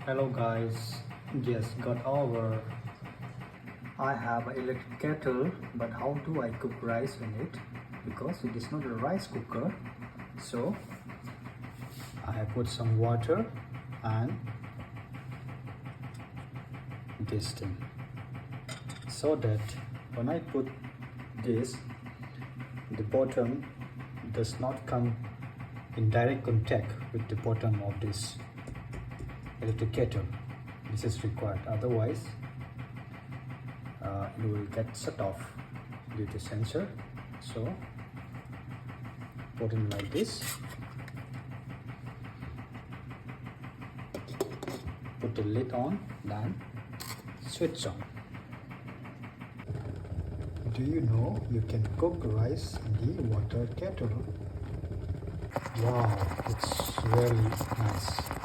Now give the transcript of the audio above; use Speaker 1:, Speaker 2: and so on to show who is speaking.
Speaker 1: Hello guys, yes, got over. I have an electric kettle, but how do I cook rice in it? Because it is not a rice cooker. So I have put some water and this thing, so that when I put this, the bottom does not come in direct contact with the bottom of this electric kettle. This is required, otherwise it will get shut off due to sensor. So put it like this, put the lid on, then switch on. Do you know you can cook rice in the water kettle? Wow, it's really nice.